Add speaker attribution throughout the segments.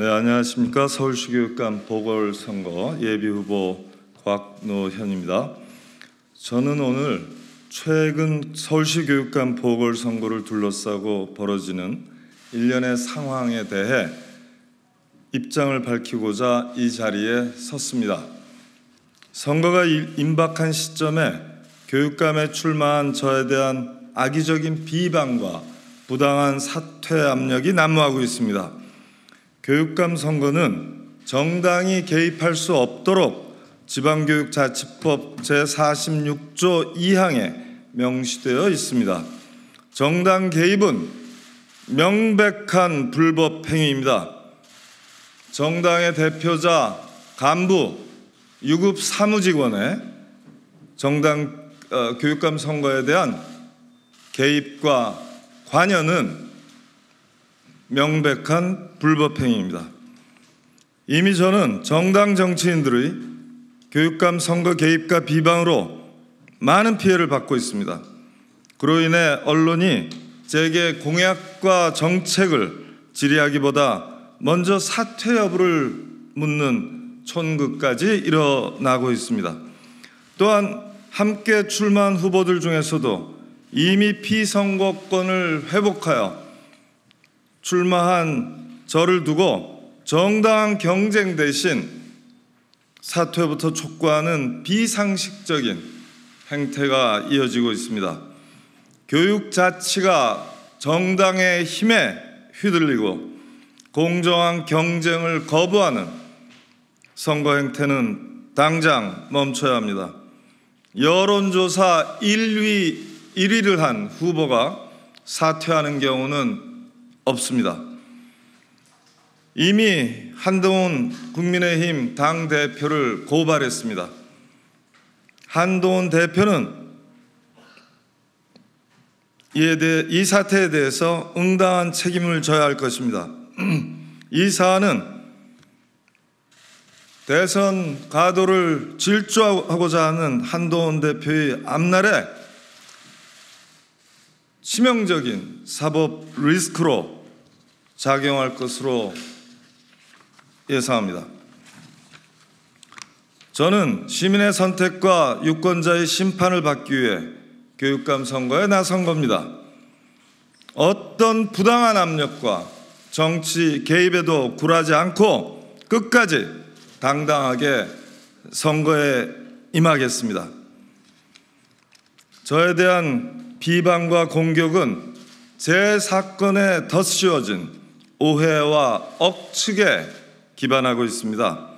Speaker 1: 네, 안녕하십니까. 서울시 교육감 보궐선거 예비후보 곽노현입니다. 저는 오늘 최근 서울시 교육감 보궐선거를 둘러싸고 벌어지는 일련의 상황에 대해 입장을 밝히고자 이 자리에 섰습니다. 선거가 임박한 시점에 교육감에 출마한 저에 대한 악의적인 비방과 부당한 사퇴 압력이 난무하고 있습니다. 교육감 선거는 정당이 개입할 수 없도록 지방교육자치법 제46조 2항에 명시되어 있습니다. 정당 개입은 명백한 불법 행위입니다. 정당의 대표자, 간부, 유급 사무직원의 정당 교육감 선거에 대한 개입과 관여는 명백한 불법 행위입니다. 이미 저는 정당 정치인들의 교육감 선거 개입과 비방으로 많은 피해를 받고 있습니다. 그로 인해 언론이 제게 공약과 정책을 질의하기보다 먼저 사퇴 여부를 묻는 촌극까지 일어나고 있습니다. 또한 함께 출마한 후보들 중에서도 이미 피선거권을 회복하여 출마한 저를 두고 정당한 경쟁 대신 사퇴부터 촉구하는 비상식적인 행태가 이어지고 있습니다. 교육 자치가 정당의 힘에 휘둘리고 공정한 경쟁을 거부하는 선거 행태는 당장 멈춰야 합니다. 여론조사 1위를 한 후보가 사퇴하는 경우는 없습니다. 이미 한동훈 국민의힘 당대표를 고발했습니다. 한동훈 대표는 이 사태에 대해서 응당한 책임을 져야 할 것입니다. 이 사안은 대선 가도를 질주하고자 하는 한동훈 대표의 앞날에 치명적인 사법 리스크로 작용할 것으로 예상합니다. 저는 시민의 선택과 유권자의 심판을 받기 위해 교육감 선거에 나선 겁니다. 어떤 부당한 압력과 정치 개입에도 굴하지 않고 끝까지 당당하게 선거에 임하겠습니다. 저에 대한 비방과 공격은 제 사건에 덧씌워진 오해와 억측에 기반하고 있습니다.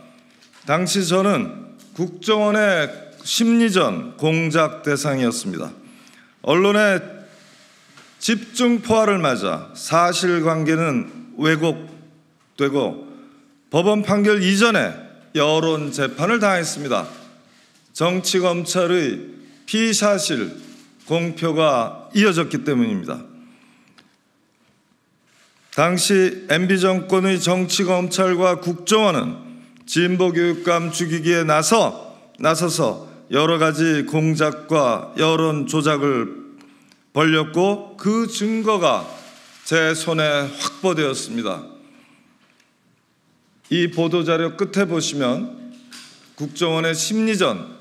Speaker 1: 당시 저는 국정원의 심리전 공작 대상이었습니다. 언론의 집중 포화를 맞아 사실관계는 왜곡되고 법원 판결 이전에 여론 재판을 당했습니다. 정치검찰의 피사실 공표가 이어졌기 때문입니다. 당시 MB정권의 정치검찰과 국정원은 진보교육감 죽이기에 나서서 여러 가지 공작과 여론 조작을 벌였고 그 증거가 제 손에 확보되었습니다. 이 보도자료 끝에 보시면 국정원의 심리전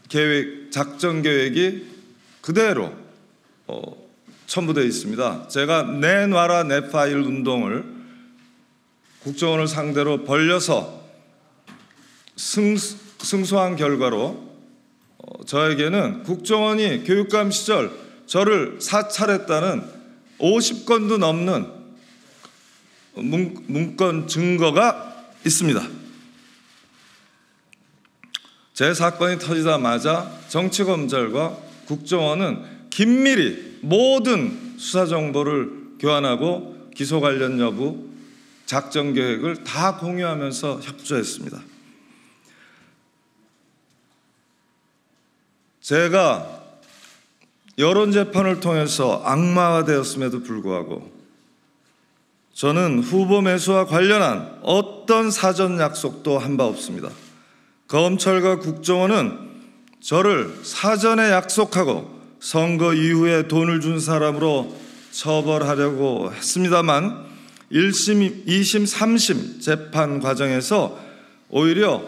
Speaker 1: 계획, 작전 계획이 그대로 첨부되어 있습니다. 제가 내놔라 내 파일 운동을 국정원을 상대로 벌려서 승소한 결과로 저에게는 국정원이 교육감 시절 저를 사찰했다는 50건도 넘는 문건 증거가 있습니다. 제 사건이 터지자마자 정치검찰과 국정원은 긴밀히 모든 수사 정보를 교환하고 기소 관련 여부, 작전 계획을 다 공유하면서 협조했습니다. 제가 여론 재판을 통해서 악마화되었음에도 불구하고 저는 후보 매수와 관련한 어떤 사전 약속도 한 바 없습니다. 검찰과 국정원은 저를 사전에 약속하고 선거 이후에 돈을 준 사람으로 처벌하려고 했습니다만 1심, 2심, 3심 재판 과정에서 오히려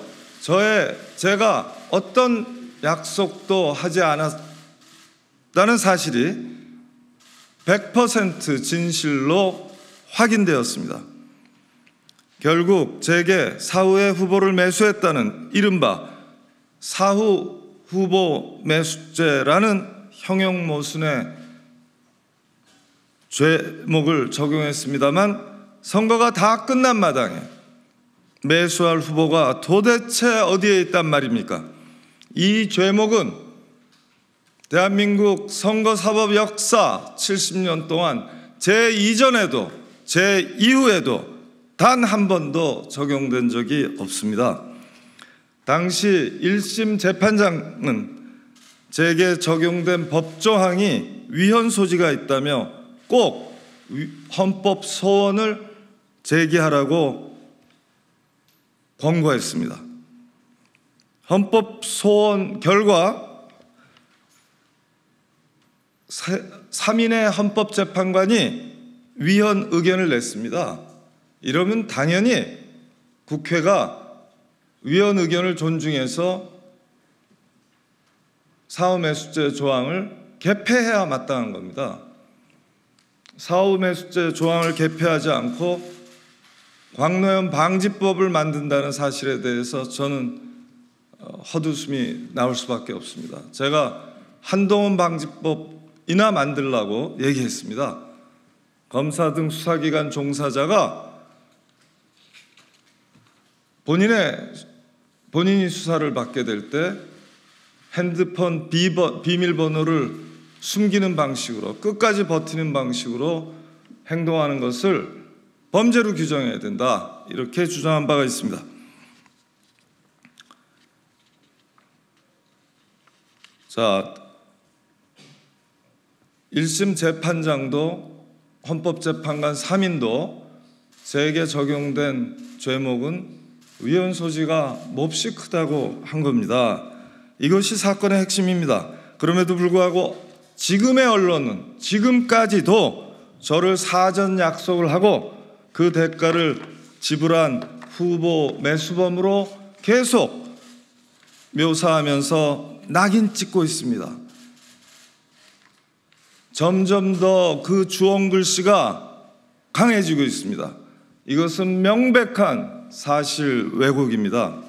Speaker 1: 제가 어떤 약속도 하지 않았다는 사실이 100% 진실로 확인되었습니다. 결국 제게 사후에 후보를 매수했다는 이른바 사후 후보 매수죄라는 형용 모순의 죄목을 적용했습니다만 선거가 다 끝난 마당에 매수할 후보가 도대체 어디에 있단 말입니까? 이 죄목은 대한민국 선거사법 역사 70년 동안 제 이전에도 제 이후에도 단 한 번도 적용된 적이 없습니다. 당시 1심 재판장은 제게 적용된 법조항이 위헌 소지가 있다며 꼭 헌법 소원을 제기하라고 권고했습니다. 헌법 소원 결과 3인의 헌법재판관이 위헌 의견을 냈습니다. 이러면 당연히 국회가 위헌 의견을 존중해서 사후매수죄 조항을 개폐해야 마땅한 겁니다. 사후매수죄 조항을 개폐하지 않고 광노현 방지법을 만든다는 사실에 대해서 저는 헛웃음이 나올 수밖에 없습니다. 제가 한동훈 방지법이나 만들라고 얘기했습니다. 검사 등 수사기관 종사자가 본인이 수사를 받게 될 때 핸드폰 비밀번호를 숨기는 방식으로 끝까지 버티는 방식으로 행동하는 것을 범죄로 규정해야 된다, 이렇게 주장한 바가 있습니다. 자, 1심 재판장도 헌법재판관 3인도 제게 적용된 죄목은 위헌 소지가 몹시 크다고 한 겁니다. 이것이 사건의 핵심입니다. 그럼에도 불구하고 지금의 언론은 지금까지도 저를 사전 약속을 하고 그 대가를 지불한 후보 매수범으로 계속 묘사하면서 낙인 찍고 있습니다. 점점 더 그 주홍 글씨가 강해지고 있습니다. 이것은 명백한 사실 왜곡입니다.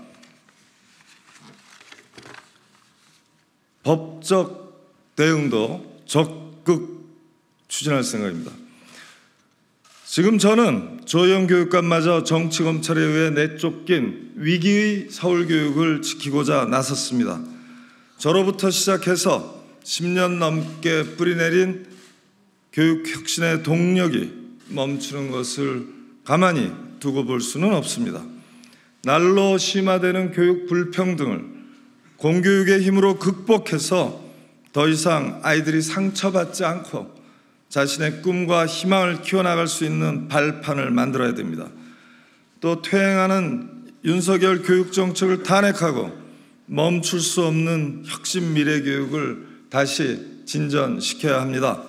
Speaker 1: 법적 대응도 적극 추진할 생각입니다. 지금 저는 조영 교육감마저 정치검찰에 의해 내쫓긴 위기의 서울교육을 지키고자 나섰습니다. 저로부터 시작해서 10년 넘게 뿌리내린 교육혁신의 동력이 멈추는 것을 가만히 두고 볼 수는 없습니다. 날로 심화되는 교육 불평등을 공교육의 힘으로 극복해서 더 이상 아이들이 상처받지 않고 자신의 꿈과 희망을 키워나갈 수 있는 발판을 만들어야 됩니다. 또 퇴행하는 윤석열 교육정책을 탄핵하고 멈출 수 없는 혁신 미래교육을 다시 진전시켜야 합니다.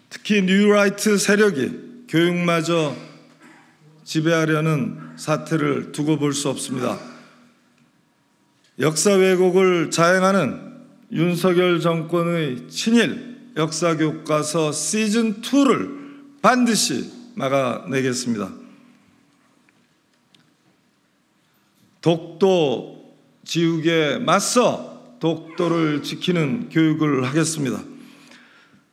Speaker 1: 특히 뉴라이트 세력이 교육마저 지배하려는 사태를 두고 볼 수 없습니다. 역사 왜곡을 자행하는 윤석열 정권의 친일 역사교과서 시즌2를 반드시 막아내겠습니다. 독도 지우개에 맞서 독도를 지키는 교육을 하겠습니다.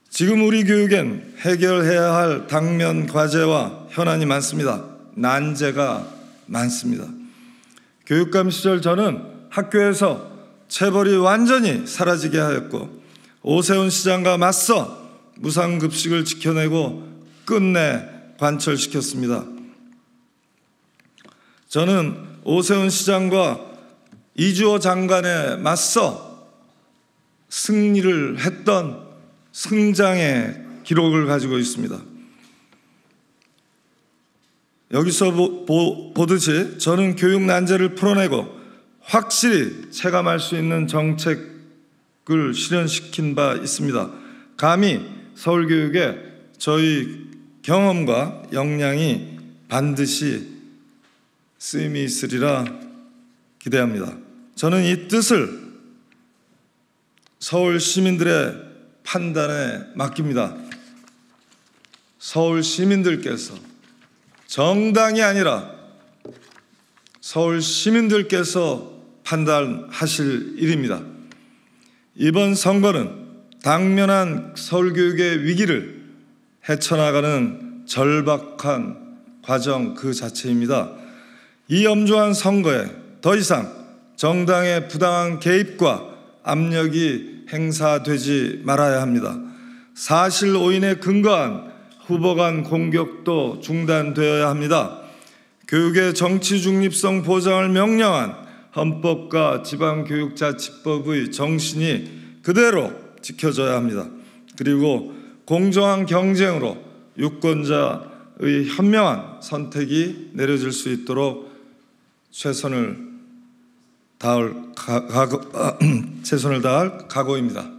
Speaker 1: 지금 우리 교육엔 해결해야 할 당면 과제와 현안이 많습니다. 난제가 많습니다. 교육감 시절 저는 학교에서 체벌이 완전히 사라지게 하였고 오세훈 시장과 맞서 무상급식을 지켜내고 끝내 관철시켰습니다. 저는 오세훈 시장과 이주호 장관에 맞서 승리를 했던 승장의 기록을 가지고 있습니다. 여기서 보듯이 저는 교육 난제를 풀어내고 확실히 체감할 수 있는 정책을 실현시킨 바 있습니다. 감히 서울교육에 저희 경험과 역량이 반드시 쓰임이 있으리라 기대합니다. 저는 이 뜻을 서울 시민들의 판단에 맡깁니다. 서울 시민들께서, 정당이 아니라 서울 시민들께서 판단하실 일입니다. 이번 선거는 당면한 서울교육의 위기를 헤쳐나가는 절박한 과정 그 자체입니다. 이 엄중한 선거에 더 이상 정당의 부당한 개입과 압력이 행사되지 말아야 합니다. 사실 오인에 근거한 후보 간 공격도 중단되어야 합니다. 교육의 정치 중립성 보장을 명령한 헌법과 지방교육자치법의 정신이 그대로 지켜져야 합니다. 그리고 공정한 경쟁으로 유권자의 현명한 선택이 내려질 수 있도록 최선을 다할 각오입니다.